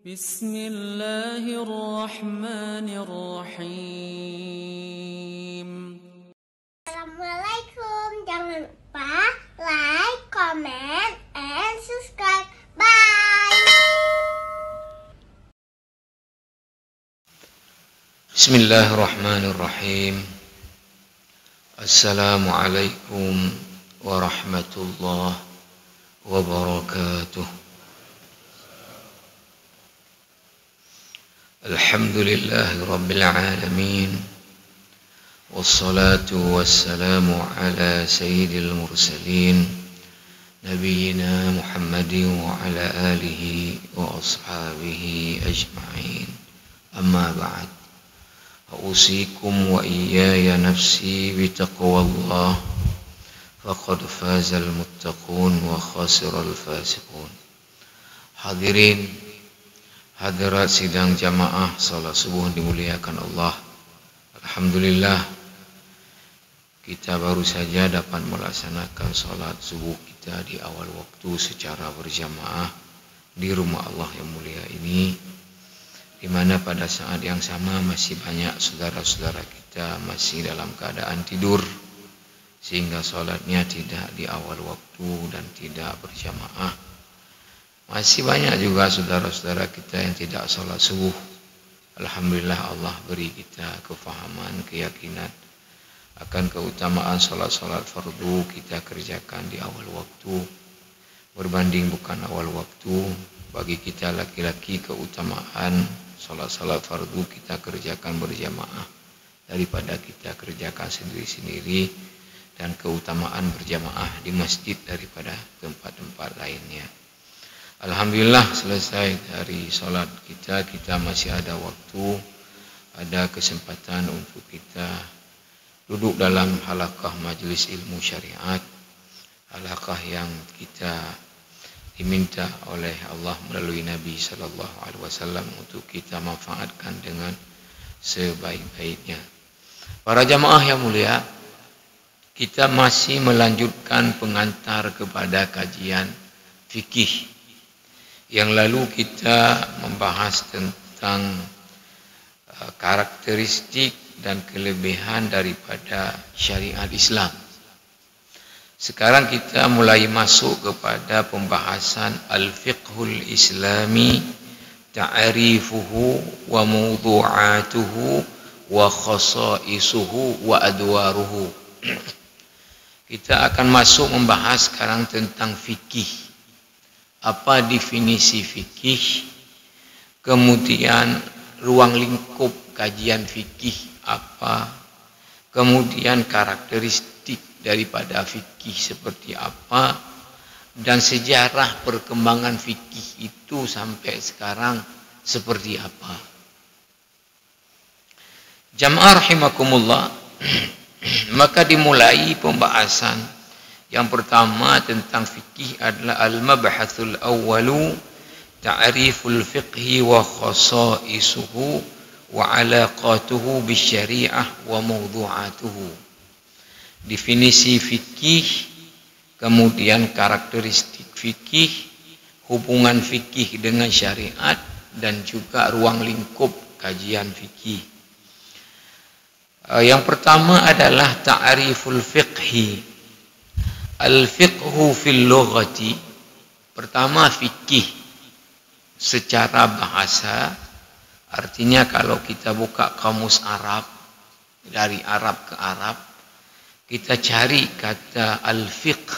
Bismillahirrahmanirrahim. Assalamualaikum. Jangan lupa like, comment, and subscribe. Bye. Bismillahirrahmanirrahim. Assalamualaikum warahmatullahi wabarakatuh. Alhamdulillahi rabbil alamin. Wassalatu wassalamu ala sayyidil mursalin Nabiyyina Muhammadin wa ala alihi wa ashabihi ajma'in. Amma ba'd. Usikum wa iyaya nafsi bitaqwallah. Faqad fazal muttaqun wa khasiral fasiqun. Hadirin, hadirat sidang jamaah salat subuh dimuliakan Allah. Alhamdulillah, kita baru saja dapat melaksanakan salat subuh kita di awal waktu secara berjamaah di rumah Allah yang mulia ini, di mana pada saat yang sama masih banyak saudara-saudara kita masih dalam keadaan tidur, sehingga salatnya tidak di awal waktu dan tidak berjamaah. Masih banyak juga saudara-saudara kita yang tidak salat subuh. Alhamdulillah, Allah beri kita kefahaman, keyakinan akan keutamaan salat-salat fardu kita kerjakan di awal waktu, berbanding bukan awal waktu. Bagi kita laki-laki, keutamaan salat-salat fardu kita kerjakan berjamaah daripada kita kerjakan sendiri-sendiri, dan keutamaan berjamaah di masjid daripada tempat-tempat lainnya. Alhamdulillah, selesai dari salat kita masih ada waktu, ada kesempatan untuk kita duduk dalam halaqah majelis ilmu syariat, halaqah yang kita diminta oleh Allah melalui Nabi sallallahu alaihi wasallam untuk kita manfaatkan dengan sebaik-baiknya. Para jamaah yang mulia, kita masih melanjutkan pengantar kepada kajian fikih. Yang lalu kita membahas tentang karakteristik dan kelebihan daripada syariat Islam. Sekarang kita mulai masuk kepada pembahasan al-fiqhul islami, ta'rifuhu wa mawdu'atuhu wa khasaisuhu wa adwaruhu. Kita akan masuk membahas sekarang tentang fikih. Apa definisi fikih, kemudian ruang lingkup kajian fikih apa, kemudian karakteristik daripada fikih seperti apa, dan sejarah perkembangan fikih itu sampai sekarang seperti apa. Jamaah rahimakumullah, maka dimulai pembahasan. Yang pertama tentang fikih adalah al-mabhathul awwalu ta'riful fiqhi wa khasaisuhu wa alaqatuhu bisyari'ah wa mawdu'atuhu. Definisi fikih, kemudian karakteristik fikih, hubungan fikih dengan syariat, dan juga ruang lingkup kajian fikih. Yang pertama adalah ta'riful fiqhi. Al-fiqhu fil lughati, pertama fikih secara bahasa, artinya kalau kita buka kamus Arab, dari Arab ke Arab, kita cari kata al-fiqh,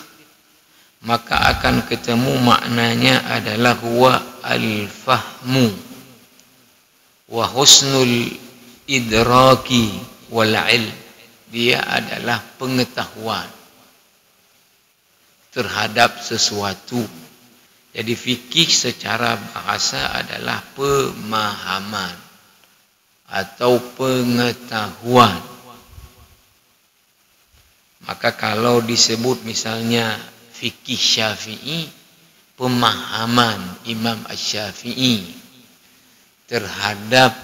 maka akan ketemu maknanya adalah huwa al-fahmu wa husnul idraki wal ilm. Dia adalah pengetahuan terhadap sesuatu. Jadi fikih secara bahasa adalah pemahaman atau pengetahuan. Maka kalau disebut misalnya fikih Syafi'i, pemahaman Imam Asy-Syafi'i terhadap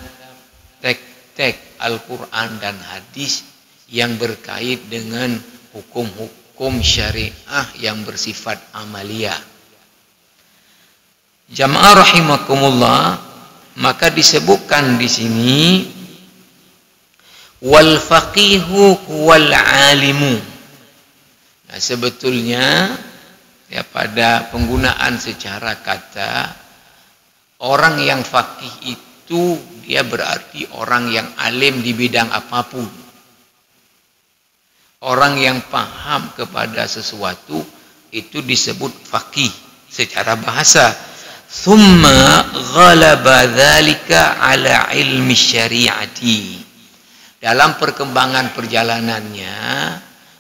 teks-teks Al-Quran dan hadis yang berkait dengan hukum syariah yang bersifat amaliyah. Jamaah rahimakumullah, maka disebutkan di sini wal faqihu wal alimu. Nah, sebetulnya ya pada penggunaan secara kata, orang yang faqih itu dia berarti orang yang alim di bidang apapun. Orang yang paham kepada sesuatu itu disebut faqih secara bahasa. Thumma ghalaba dzalika ala ilmi syariati. Dalam perkembangan perjalanannya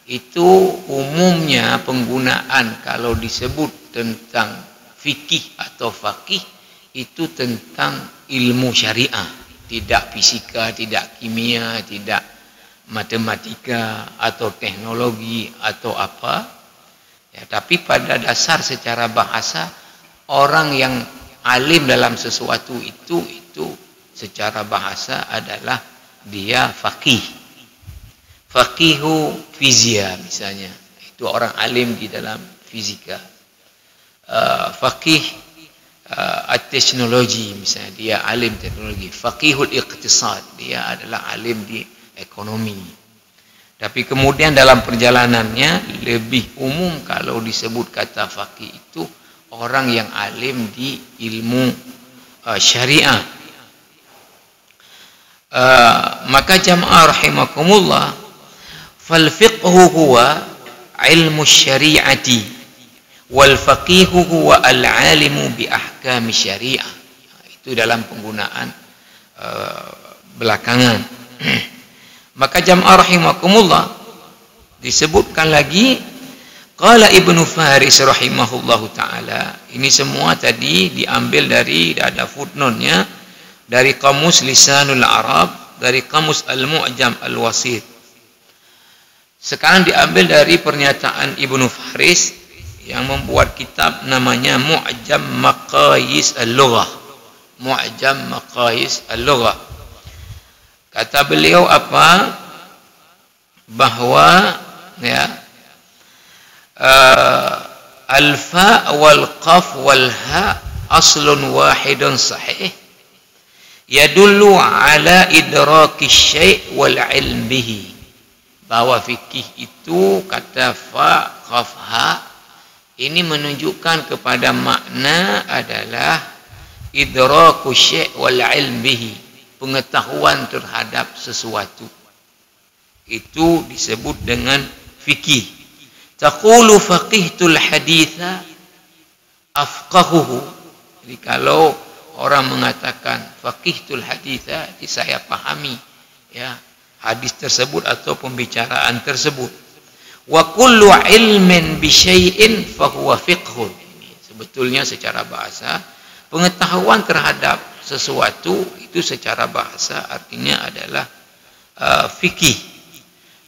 itu umumnya penggunaan kalau disebut tentang fikih atau faqih itu tentang ilmu syariah, tidak fisika, tidak kimia, tidak matematika atau teknologi atau apa. Ya, tapi pada dasar secara bahasa orang yang alim dalam sesuatu itu secara bahasa adalah dia faqih. Faqihu fizia misalnya, itu orang alim di dalam fisika. Faqih teknologi misalnya, dia alim teknologi. Faqihul iqtisad, dia adalah alim di ekonomi. Tapi kemudian dalam perjalanannya lebih umum kalau disebut kata faqih itu orang yang alim di ilmu syariah. Maka jamaah rahimakumullah, fal fiqhu huwa ilmu syariati wal faqihu huwa al alimu bi ahkami syariah. Itu dalam penggunaan belakangan. Maka jamaah rahimakumullah disebutkan lagi qala Ibnu Faris rahimahullahu taala. Ini semua tadi diambil dari, ada footnote-nya, dari Kamus Lisanul Arab, dari Kamus Al-Mu'jam Al-Wasit. Sekarang diambil dari pernyataan Ibnu Faris yang membuat kitab namanya Mu'jam Maqayis Al-Lughah. Mu'jam Maqayis Al-Lughah. Kata beliau apa? Bahwa ya al-fa wal qaf wal ha aslun wahidun sahih yadullu ala idraki syai' wal ilm bihi. Bahwa fikih itu kata fa qaf ha ini menunjukkan kepada makna adalah idraku syai' wal ilm bihi, pengetahuan terhadap sesuatu. Itu disebut dengan fikih. Taqulu faqihtul haditha afqahuhu. Jadi kalau orang mengatakan faqihtul haditha, saya pahami ya hadis tersebut atau pembicaraan tersebut. Wa kullu ilmin bi syai'in fa huwa fiqhun. Sebetulnya secara bahasa pengetahuan terhadap sesuatu itu secara bahasa artinya adalah fikih.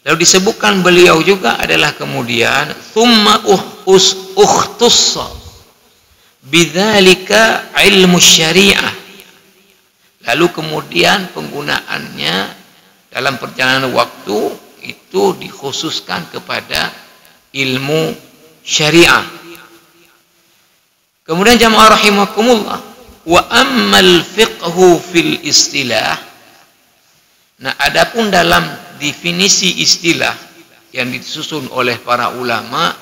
Lalu disebutkan beliau juga adalah kemudian thumma ukhtussa bidzalika ilmu syariah. Lalu kemudian penggunaannya dalam perjalanan waktu itu dikhususkan kepada ilmu syariah. Kemudian jamaah rahimakumullah, wa ammal fiqhu fil istilah. Nah, adapun dalam definisi istilah yang disusun oleh para ulama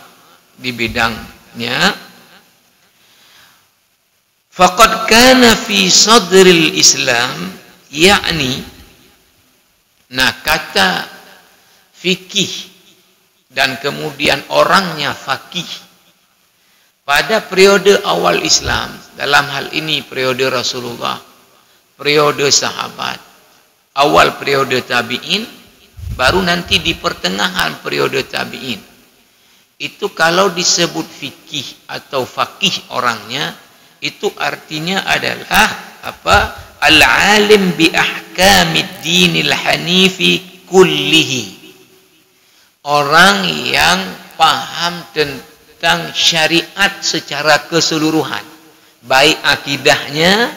di bidangnya, faqad kana fi sadril Islam, yakni, nah kata fikih dan kemudian orangnya faqih pada periode awal Islam, dalam hal ini periode Rasulullah, periode sahabat, awal periode tabi'in, baru nanti di pertengahan periode tabi'in. Itu kalau disebut fikih atau faqih orangnya, itu artinya adalah apa? Al-alim bi ahkamid dinil hanifi kullihi. Orang yang paham tentang syariat secara keseluruhan, baik akidahnya,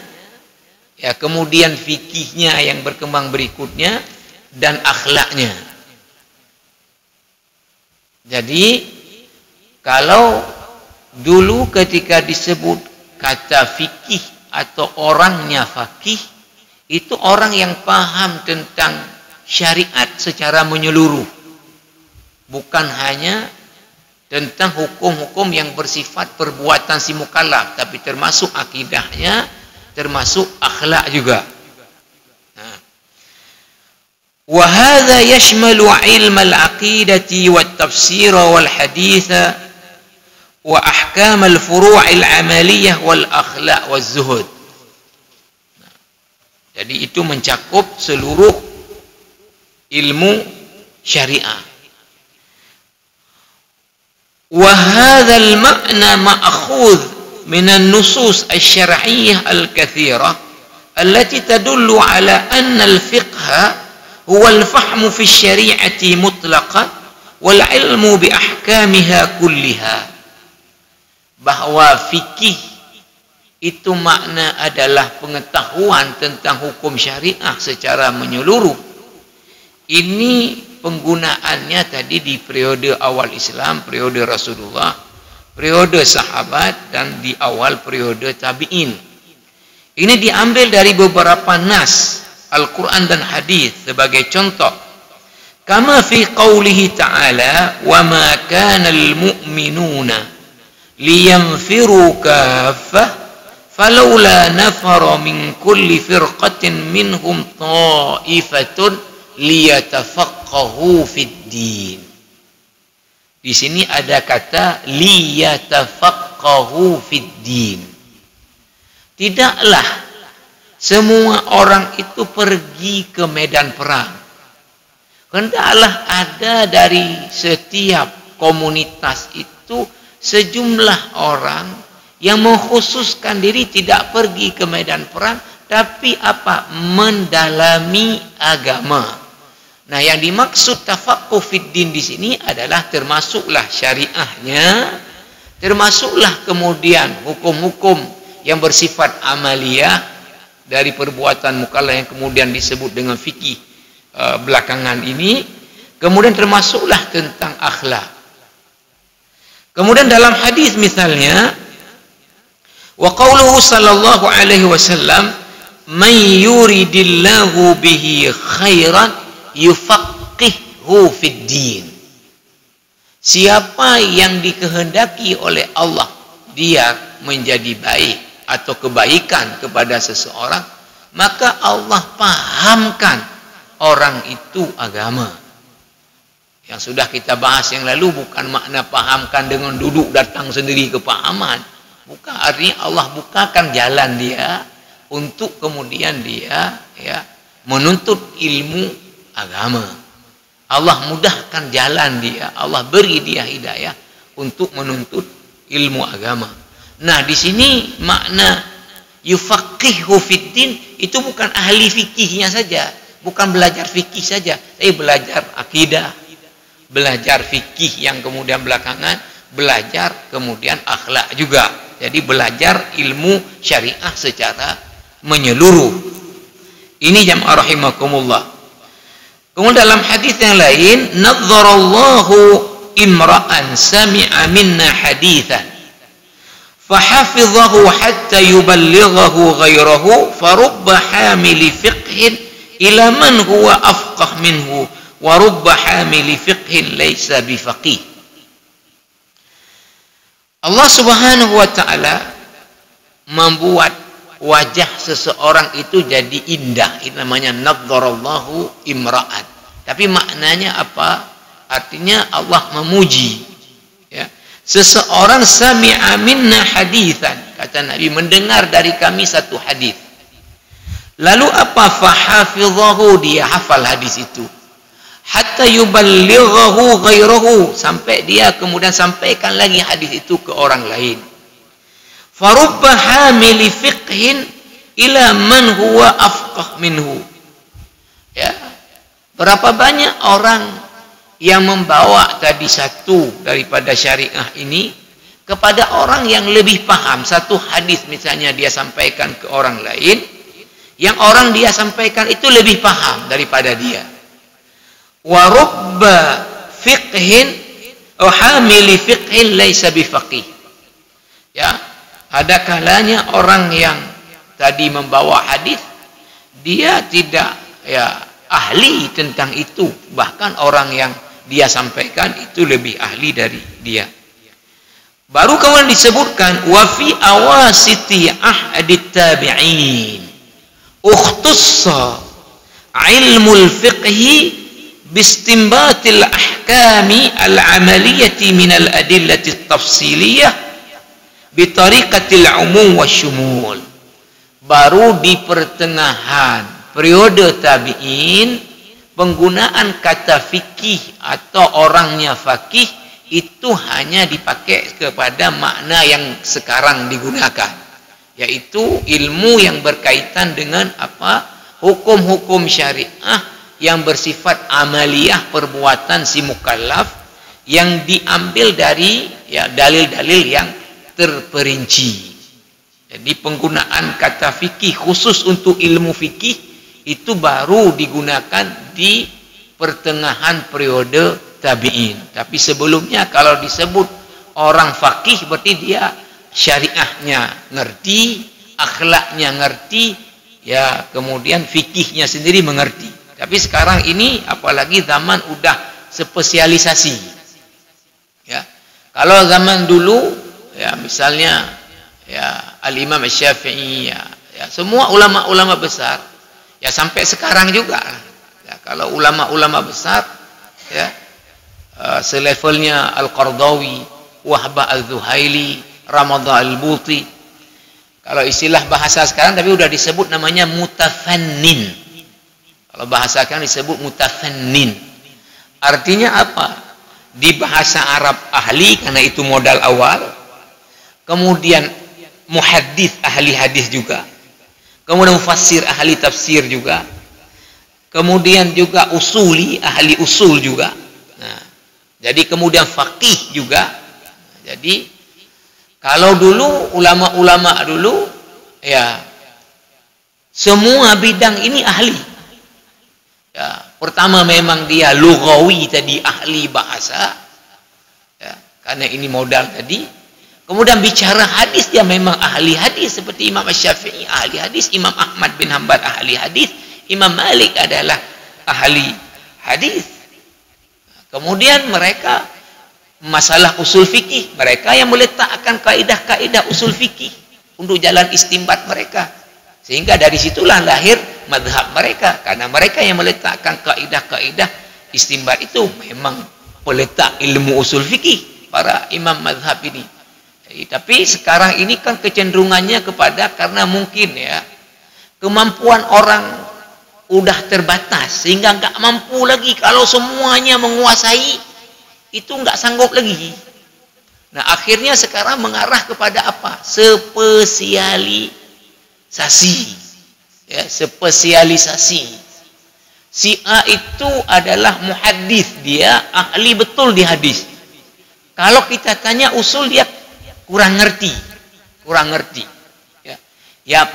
ya kemudian fikihnya yang berkembang berikutnya, dan akhlaknya. Jadi kalau dulu ketika disebut kata fikih atau orangnya faqih itu orang yang paham tentang syariat secara menyeluruh. Bukan hanya tentang hukum-hukum yang bersifat perbuatan si mukallaf, tapi termasuk akidahnya, termasuk akhlak juga. Wa hadza yashmalu ilma al-aqidati wat-tafsir wal-hadits wa ahkam al-furu' al-amaliyah wal-akhlaq waz-zuhud. Jadi itu mencakup seluruh ilmu syariah. Wa hadzal ma'na ma'khudh min an-nusus asy-syar'iyyah al-katsirah allati tadullu ala anna al-fiqha huwa al-fahmu fi asy-syari'ati mutlaqan wal 'ilmu bi ahkamiha kulliha. Bahwa fikih itu makna adalah pengetahuan tentang hukum syariah secara menyeluruh. Ini penggunaannya tadi di periode awal Islam, periode Rasulullah, periode sahabat, dan di awal periode tabi'in. Ini diambil dari beberapa nas Al-Quran dan hadis sebagai contoh. Kama fi qawlihi ta'ala, wa ma kana al-mu'minuna liyanfiru kaffah falawla nafara min kulli firqatin minhum ta'ifatun liyatafaqahu fid din. Di sini ada kata liyatafaqahu fid din. Tidaklah semua orang itu pergi ke medan perang. Hendaklah ada dari setiap komunitas itu sejumlah orang yang mengkhususkan diri tidak pergi ke medan perang, tapi apa? Mendalami agama. Nah, yang dimaksud tafaqquh fid din di sini adalah termasuklah syariahnya, termasuklah kemudian hukum-hukum yang bersifat amaliyah dari perbuatan mukallaf yang kemudian disebut dengan fikih belakangan ini, kemudian termasuklah tentang akhlak. Kemudian dalam hadis misalnya, wa qauluhu sallallahu alaihi wasallam, man yuridillahu bihi khairan yufaqqihhu fid din. Siapa yang dikehendaki oleh Allah dia menjadi baik atau kebaikan kepada seseorang, maka Allah pahamkan orang itu agama. Yang sudah kita bahas yang lalu, bukan makna pahamkan dengan duduk datang sendiri kepahaman. Bukan, artinya Allah bukakan jalan dia untuk kemudian dia menuntut ilmu agama. Allah mudahkan jalan dia, Allah beri dia hidayah untuk menuntut ilmu agama. Nah, di sini makna yufaqqihhu fiddin itu bukan ahli fikihnya saja, bukan belajar fikih saja, tapi belajar akidah, belajar fikih yang kemudian belakangan belajar kemudian akhlak juga. Jadi belajar ilmu syariah secara menyeluruh. Ini jamaah rahimakumullah. Kemudian dalam hadis yang lain, nadzarallahu imra'an sami'a minna haditsan فحفظه حتى يبلغه غيره فرب حامل فقه إلى من هو أفقه منه ورب حامل فقه ليس بفقيه. Allah Subhanahu wa taala membuat wajah seseorang itu jadi indah. Itu namanya nadzarallahu imra'at. Tapi maknanya apa? Artinya Allah memuji, ya. Seseorang sami'a minna haditsan, kata Nabi, mendengar dari kami satu hadis. Lalu apa? Fahafizahu, dia hafal hadis itu. Hatta yuballighahu ghairahu, sampai dia kemudian sampaikan lagi hadis itu ke orang lain. Farubba hamili fiqhin ila man huwa afqah minhu. Ya. Berapa banyak orang yang membawa tadi satu daripada syariah ini kepada orang yang lebih paham. Satu hadis misalnya dia sampaikan ke orang lain, yang orang dia sampaikan itu lebih paham daripada dia. Wa rubba fiqhin atau hamili fiqhin laisa bifaqih. Ya, ada kalanya orang yang tadi membawa hadis, dia tidak ahli tentang itu, bahkan orang yang dia sampaikan itu lebih ahli dari dia. Baru kawan disebutkan wa fi awasiti ahadit tabi'in ukhtussa ilmul fiqhi bistimbatil ahkami al-amaliyati minal adillati tafsiliyah bitariqatil umum wa syumul. Baru di pertengahan periode tabi'in, penggunaan kata fikih atau orangnya fakih itu hanya dipakai kepada makna yang sekarang digunakan, yaitu ilmu yang berkaitan dengan hukum-hukum syariah yang bersifat amaliyah, perbuatan si mukallaf yang diambil dari dalil-dalil yang terperinci. Jadi penggunaan kata fikih khusus untuk ilmu fikih itu baru digunakan di pertengahan periode tabi'in. Tapi sebelumnya kalau disebut orang fakih berarti dia syariahnya ngerti, akhlaknya ngerti, kemudian fikihnya sendiri mengerti. Tapi sekarang ini apalagi zaman udah spesialisasi. Kalau zaman dulu misalnya Al-Imam Syafi'i, semua ulama-ulama besar, sampai sekarang juga. Kalau ulama-ulama besar, selevelnya Al-Qardawi, Wahbah Al-Zuhaili, Ramadhan Al-Buti. Kalau istilah bahasa sekarang tapi udah disebut namanya mutafannin. Kalau bahasa sekarang disebut mutafannin. Artinya apa? Di bahasa Arab ahli karena itu modal awal. Kemudian muhaddits ahli hadis juga. Kemudian mufassir ahli tafsir juga. Kemudian juga usuli ahli usul juga. Nah, jadi kemudian faqih juga. Jadi kalau dulu ulama-ulama dulu semua bidang ini ahli. Pertama memang dia lughawi tadi, ahli bahasa. Karena ini modal tadi. Kemudian bicara hadis dia memang ahli hadis seperti Imam Syafi'i ahli hadis, Imam Ahmad bin Hanbal ahli hadis, Imam Malik adalah ahli hadis. Kemudian mereka masalah usul fikih, mereka yang meletakkan kaidah-kaidah usul fikih untuk jalan istinbat mereka. Sehingga dari situlah lahir mazhab mereka, karena mereka yang meletakkan kaidah-kaidah istinbat itu memang peletak ilmu usul fikih para imam mazhab ini. Tapi sekarang ini kan kecenderungannya kepada, karena mungkin kemampuan orang udah terbatas sehingga nggak mampu lagi kalau semuanya menguasai, itu nggak sanggup lagi. Nah akhirnya sekarang mengarah kepada apa? Spesialisasi. Spesialisasi. Si A itu adalah muhaddits, dia ahli betul di hadis. Kalau kita tanya usul dia kurang ngerti.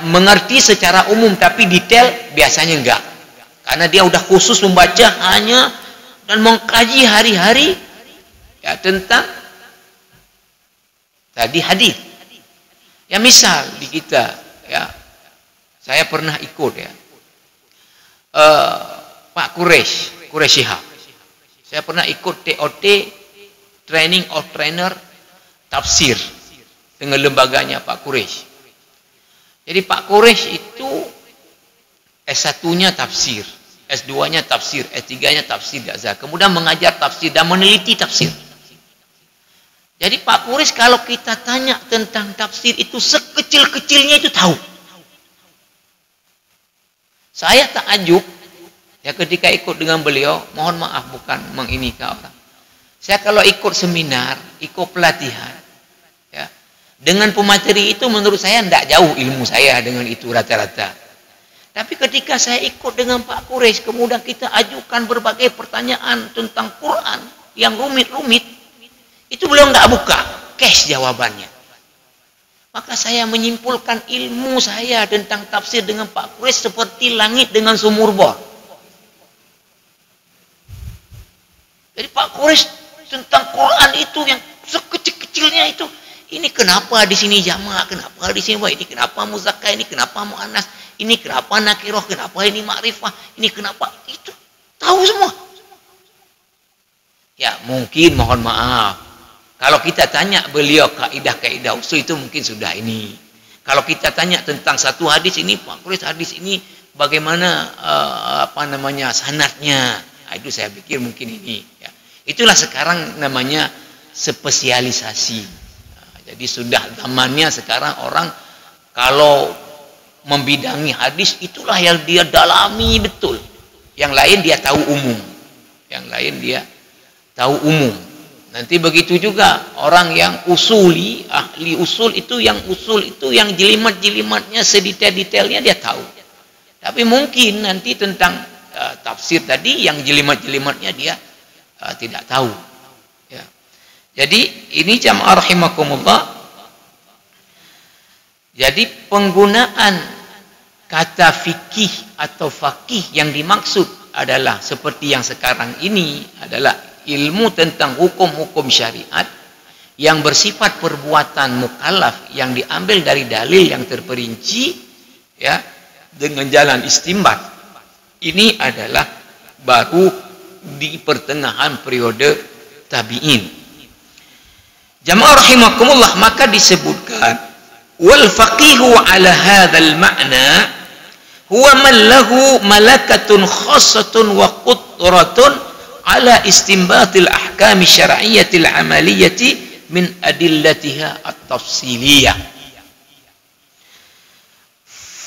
Mengerti secara umum tapi detail biasanya enggak. Karena dia udah khusus membaca hanya dan mengkaji hari-hari tentang tadi hadis. Misal di kita saya pernah ikut Pak Quraisy Shihab. Saya pernah ikut TOT, Training of Trainer Tafsir dengan lembaganya Pak Quraisy. Jadi Pak Quraisy itu S1-nya tafsir, S2-nya tafsir, S3-nya tafsir Gaza. Kemudian mengajar tafsir dan meneliti tafsir. Jadi Pak Quraisy kalau kita tanya tentang tafsir itu sekecil-kecilnya itu tahu. Saya takjub ketika ikut dengan beliau, mohon maaf bukan menginika orang. Saya kalau ikut seminar, ikut pelatihan, dengan pemateri itu menurut saya tidak jauh ilmu saya dengan itu rata-rata. Tapi ketika saya ikut dengan Pak Quraisy, kemudian kita ajukan berbagai pertanyaan tentang Quran yang rumit-rumit, itu beliau nggak buka, cash jawabannya. Maka saya menyimpulkan ilmu saya tentang tafsir dengan Pak Quraisy seperti langit dengan sumur bor. Jadi Pak Quraisy tentang Quran itu yang sekecil-kecilnya Ini kenapa di sini jamak, kenapa di sini ini kenapa muzakkar, ini kenapa muannas, ini kenapa nakirah, kenapa ini ma'rifah, ini kenapa itu tahu semua. Ya, mungkin mohon maaf. Kalau kita tanya beliau kaidah-kaidah usul itu mungkin sudah ini. Kalau kita tanya tentang satu hadis ini, Pak Kuris hadis ini bagaimana sanadnya. Nah, itu saya pikir mungkin ini ya. Itulah sekarang namanya spesialisasi. Nah, jadi sudah zamannya sekarang orang kalau membidangi hadis itulah yang dia dalami betul. Yang lain dia tahu umum. Yang lain dia tahu umum. Nanti begitu juga orang yang usuli, ahli usul itu yang jelimat-jelimatnya sedetail-detailnya dia tahu. Tapi mungkin nanti tentang tafsir tadi yang jelimat-jelimatnya dia tidak tahu. Ya. Jadi ini jamaah rahimakumullah. Jadi penggunaan kata fikih atau faqih yang dimaksud adalah seperti yang sekarang ini adalah ilmu tentang hukum-hukum syariat yang bersifat perbuatan mukallaf yang diambil dari dalil yang terperinci ya dengan jalan istinbat. Ini adalah baru di pertengahan periode tabi'in. Jamaah rahimakumullah, maka disebutkan wal faqihu ala hadzal ma'na huwa man lahu malakatun khassatun wa qudratun ala istinbatil ahkami syar'iyyatil amaliyati min adillatiha at-tafsiliyah.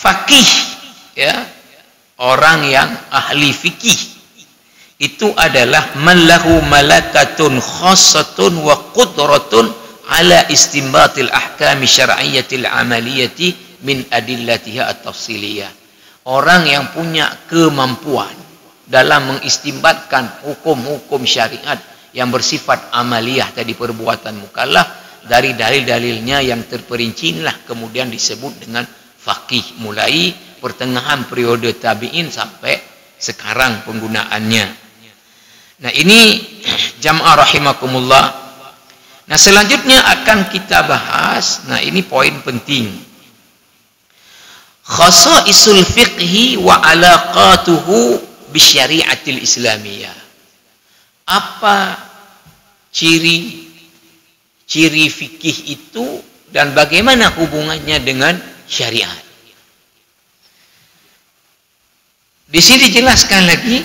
Faqih ya, orang yang ahli fikih itu adalah man lahu malakatun khassatun wa qudratun ala istinbatil ahkami syar'iyyatil amaliyati min adillatiha at-tafsiliyah. Orang yang punya kemampuan dalam mengistimbatkan hukum-hukum syariat yang bersifat amaliyah tadi perbuatan mukallaf dari dalil-dalilnya yang terperinci, inilah kemudian disebut dengan faqih mulai pertengahan periode tabi'in sampai sekarang penggunaannya. Nah, ini jamaah rahimakumullah. Nah, selanjutnya akan kita bahas, nah ini poin penting. Khasaisul fiqhi wa alaqatuhu bisyariatil islamiyah. Apa ciri fikih itu dan bagaimana hubungannya dengan syariat? Di sini dijelaskan lagi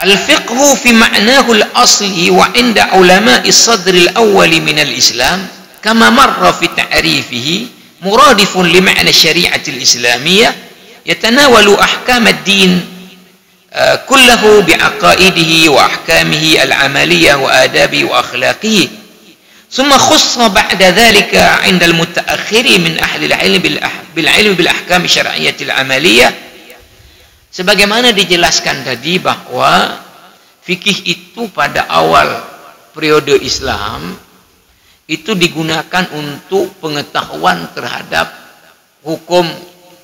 al-fiqhu fi ma'nahu al-asli wa 'inda ulama'i sadr al-awwal min al-islam kama marra fi ta'rifihi muradifun li ma'na syariatil islamiyah يتناول أحكام الدين كله بعقائده وأحكامه العملية وآدابه وأخلاقه ثم خص بعد ذلك عند المتأخرين من أهل العلم بالعلم بالأحكام الشرعية العملية. Sebagaimana dijelaskan tadi bahwa fikih itu pada awal periode Islam itu digunakan untuk pengetahuan terhadap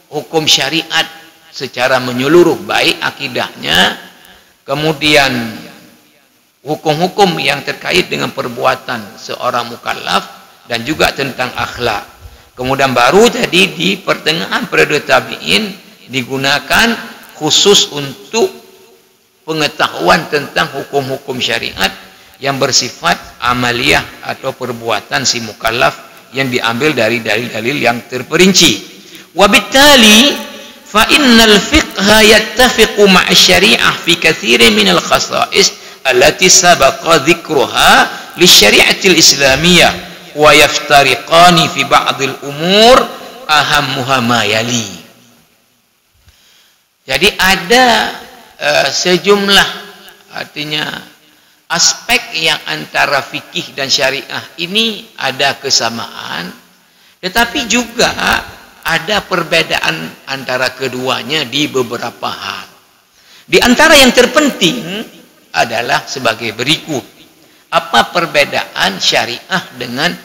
hukum syariat secara menyeluruh, baik akidahnya, kemudian hukum-hukum yang terkait dengan perbuatan seorang mukallaf dan juga tentang akhlak. Kemudian baru tadi di pertengahan periode tabi'in digunakan khusus untuk pengetahuan tentang hukum-hukum syariat yang bersifat amaliyah atau perbuatan si mukallaf yang diambil dari dalil-dalil yang terperinci. Wabittali fa innal fiqha yattafiqu ma'a syari'ah fi katsirin minal khasa'is allati sabaqa dzikruha lisyari'atil islamiyah wa yaftariqani fi ba'dil umur ahammuha ma yali. Jadi ada sejumlah artinya aspek yang antara fikih dan syariah ini ada kesamaan, tetapi juga ada perbedaan antara keduanya di beberapa hal. Di antara yang terpenting adalah sebagai berikut. Apa perbedaan syariah dengan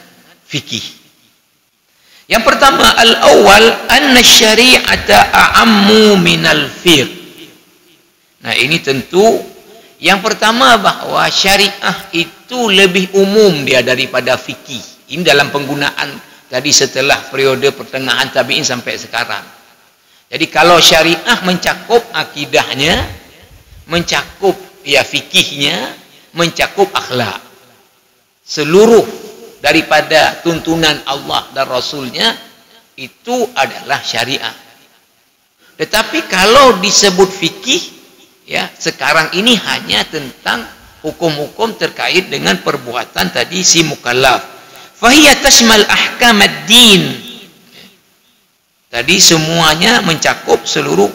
fikih? Yang pertama, al-awwal anna syari'ata a'ammu minal fiqh. Nah, ini tentu yang pertama bahwa syariah itu lebih umum dia daripada fikih. Ini dalam penggunaan tadi setelah periode pertengahan tabi'in sampai sekarang. Jadi kalau syariah mencakup akidahnya, mencakup ya fikihnya, mencakup akhlak. Seluruh daripada tuntunan Allah dan Rasulnya itu adalah syariah. Tetapi kalau disebut fikih, ya sekarang ini hanya tentang hukum-hukum terkait dengan perbuatan tadi si mukallaf. Fahiya tashmal ahkam ad-din. Tadi semuanya mencakup seluruh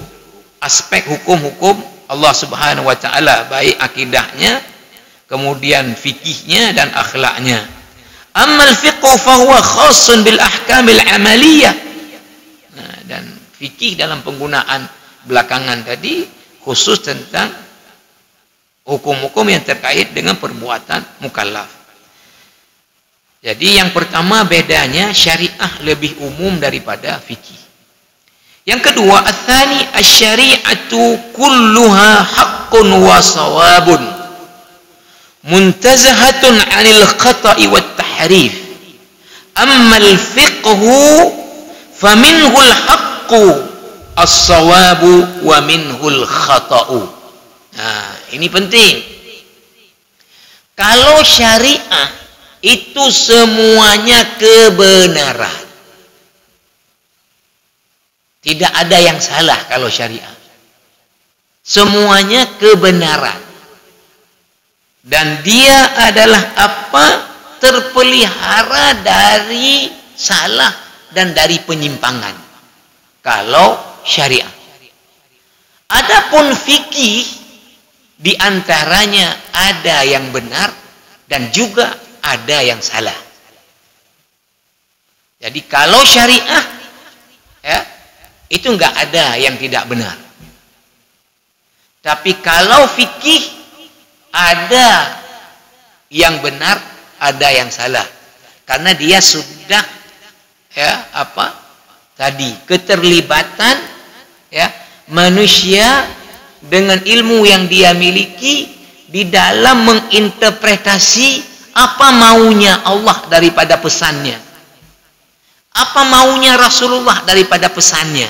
aspek hukum-hukum Allah Subhanahu wa taala, baik akidahnya, kemudian fikihnya dan akhlaknya. Ammal fiqh fa huwa khassun bil ahkamil amaliyah. Nah, dan fikih dalam penggunaan belakangan tadi khusus tentang hukum-hukum yang terkait dengan perbuatan mukallaf. Jadi yang pertama bedanya syariah lebih umum daripada fikih. Yang kedua, ats-tsani asy-syari'atu kulluha haqqun wa shawabun muntazahatun 'anil khata'i wat tahrif. Amma al-fiqhu faminhu al-haqqu as-shawabu wa minhu al-khata'u. Nah, ini penting. Kalau syariah itu semuanya kebenaran. Tidak ada yang salah kalau syariah. Semuanya kebenaran. Dan dia adalah apa? Terpelihara dari salah dan dari penyimpangan. Kalau syariah. Adapun fikih, di antaranya ada yang benar dan juga ada yang salah. Jadi kalau syariah, ya, itu enggak ada yang tidak benar. Tapi kalau fikih, ada yang benar, ada yang salah. Karena dia sudah ya apa? Tadi keterlibatan ya manusia dengan ilmu yang dia miliki di dalam menginterpretasi apa maunya Allah daripada pesannya. Apa maunya Rasulullah daripada pesannya.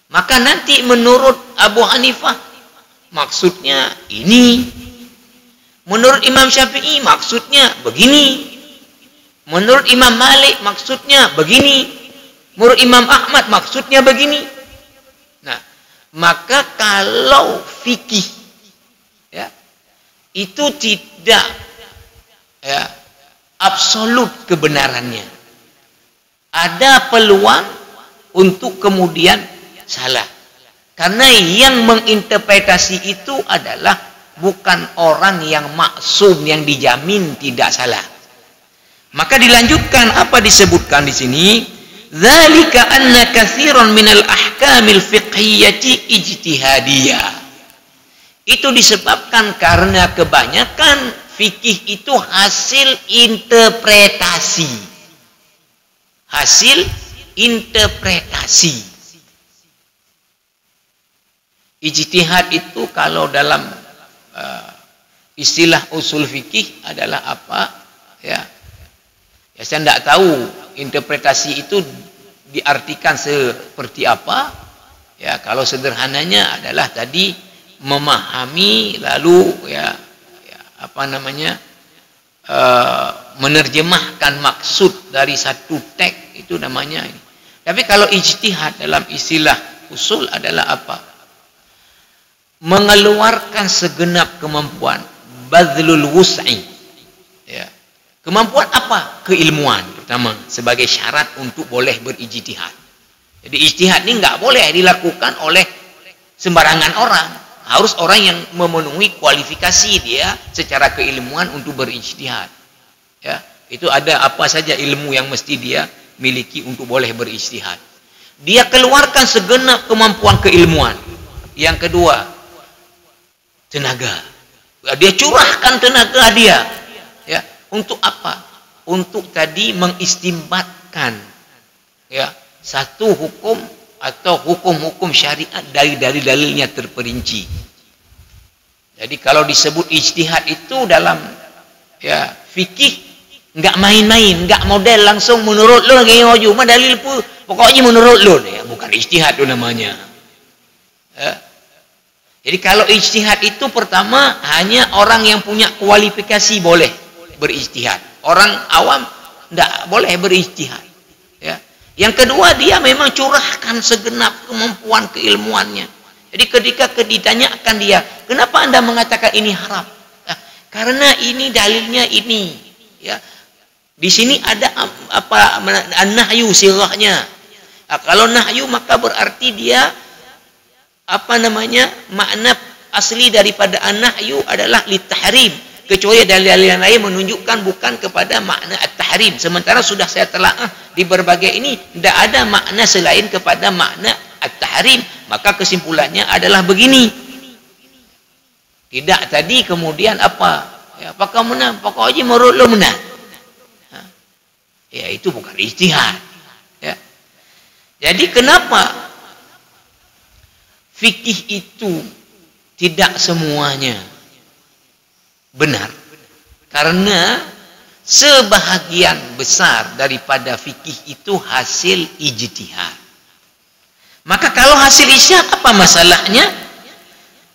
Maka nanti menurut Abu Hanifah maksudnya ini. Menurut Imam Syafi'i maksudnya begini. Menurut Imam Malik maksudnya begini. Menurut Imam Ahmad maksudnya begini. Nah, maka kalau fikih ya, itu tidak ya, absolut kebenarannya. Ada peluang untuk kemudian salah. Karena yang menginterpretasi itu adalah bukan orang yang maksum, yang dijamin tidak salah. Maka dilanjutkan apa disebutkan di sini? Dzalika anna katsiran minal ahkamil fiqhiyyati ijtihadiyah. Itu disebabkan karena kebanyakan fikih itu hasil interpretasi. Hasil interpretasi. Ijtihad itu kalau dalam istilah usul fikih adalah apa? Ya, saya tidak tahu interpretasi itu diartikan seperti apa. Ya, kalau sederhananya adalah tadi memahami lalu apa namanya? Menerjemahkan maksud dari satu teks itu namanya ini. Tapi kalau ijtihad dalam istilah usul adalah apa? Mengeluarkan segenap kemampuan, badlul wus'i. Ya. Kemampuan apa? Keilmuan pertama sebagai syarat untuk boleh berijtihad. Jadi ijtihad ini enggak boleh dilakukan oleh sembarangan orang. Harus orang yang memenuhi kualifikasi dia secara keilmuan untuk berijtihad. Ya, itu ada apa saja ilmu yang mesti dia miliki untuk boleh berijtihad. Dia keluarkan segenap kemampuan keilmuan. Yang kedua, tenaga. Dia curahkan tenaga dia. Ya, untuk apa? Untuk tadi mengistimbatkan ya satu hukum atau hukum-hukum syariat dari dalilnya terperinci. Jadi kalau disebut ijtihad itu dalam ya fikih Enggak main-main, enggak model langsung menurut lo lagi ngoju, mah dalil pun pokoknya menurut lo ya, bukan ijtihad itu namanya. Ya. Jadi kalau ijtihad itu pertama hanya orang yang punya kualifikasi boleh berijtihad. Orang awam enggak boleh berijtihad. Ya. Yang kedua dia memang curahkan segenap kemampuan keilmuannya. Jadi ketika ditanyakan dia, kenapa Anda mengatakan ini haram? Nah, karena ini dalilnya ini. Ya. Di sini ada apa an-nahyu sirahnya. Nah, kalau nahyu maka berarti dia apa namanya? Makna asli daripada an-nahyu adalah litahrim. Kecuali dalil yang lain menunjukkan bukan kepada makna at-tahrim. Sementara sudah saya telaah di berbagai ini tidak ada makna selain kepada makna at-tahrim. Maka kesimpulannya adalah begini. Tidak tadi kemudian apa? Ya, apakah menang? Pokoknya menurut lo menang. Ya itu bukan ijtihad. Ya. Jadi kenapa fikih itu tidak semuanya benar? Karena sebahagian besar daripada fikih itu hasil ijtihad. Maka kalau hasil ijtihad apa masalahnya?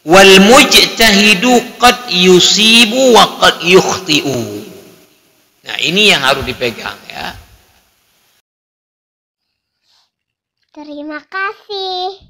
Wal mujtahidu qad yusibu wa qad yukhti'u. Nah, ini yang harus dipegang ya. Terima kasih.